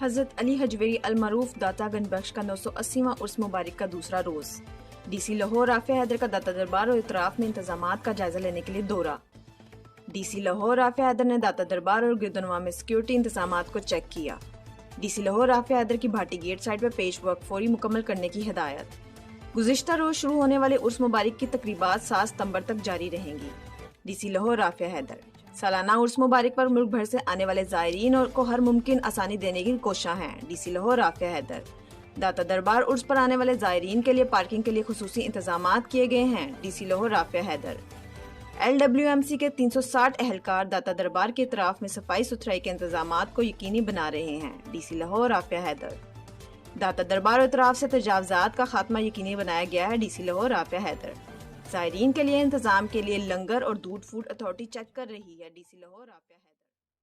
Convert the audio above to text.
حضرت علی حجویری المعروف داتا گنج بخش کا 980واں عرس مبارک کا دوسرا روز۔ ڈی سی لاہور رافع حیدر کا داتا دربار اور اطراف میں انتظامات کا جائزہ لینے کے لیے دورہ۔ ڈی سی لاہور رافع حیدر نے داتا دربار اور گردنواں میں سیکیورٹی انتظامات کو چیک کیا۔ ڈی سی لاہور رافع حیدر کی بھاٹی گیٹ سائٹ پر پیش ورک فوری مکمل کرنے کی ہدایت۔ گزشتہ روز شروع ہونے والے عرس مبارک کی تقریبات 7 ستمبر تک جاری رہیں گی۔ ڈی سی لاہور رافع حیدر سالانہ عرس مبارک پر ملک بھر سے آنے والے زائرین کو ہر ممکن آسانی دینے کی کوشاں ہیں۔ ڈی سی لاہور رافع حیدر داتا دربار عرس پر آنے والے زائرین کے لیے پارکنگ کے لیے خصوصی انتظامات کیے گئے ہیں۔ ڈی سی لاہور رافع حیدر LWMC کے 360 اہلکار داتا دربار کے اطراف میں صفائی ستھرائی کے انتظامات کو یقینی بنا رہے ہیں۔ ڈی سی لاہور رافع حیدر داتا دربار اور اطراف سے تجاوزات کا خاتمہ یقینی بنایا گیا ہے۔ ڈی سی لاہور رافع حیدر زائرین کے لیے انتظام کے لیے لنگر اور دودھ فوڈ اتھارٹی چیک کر رہی ہے۔ ڈی سی لاہور رافع حیدر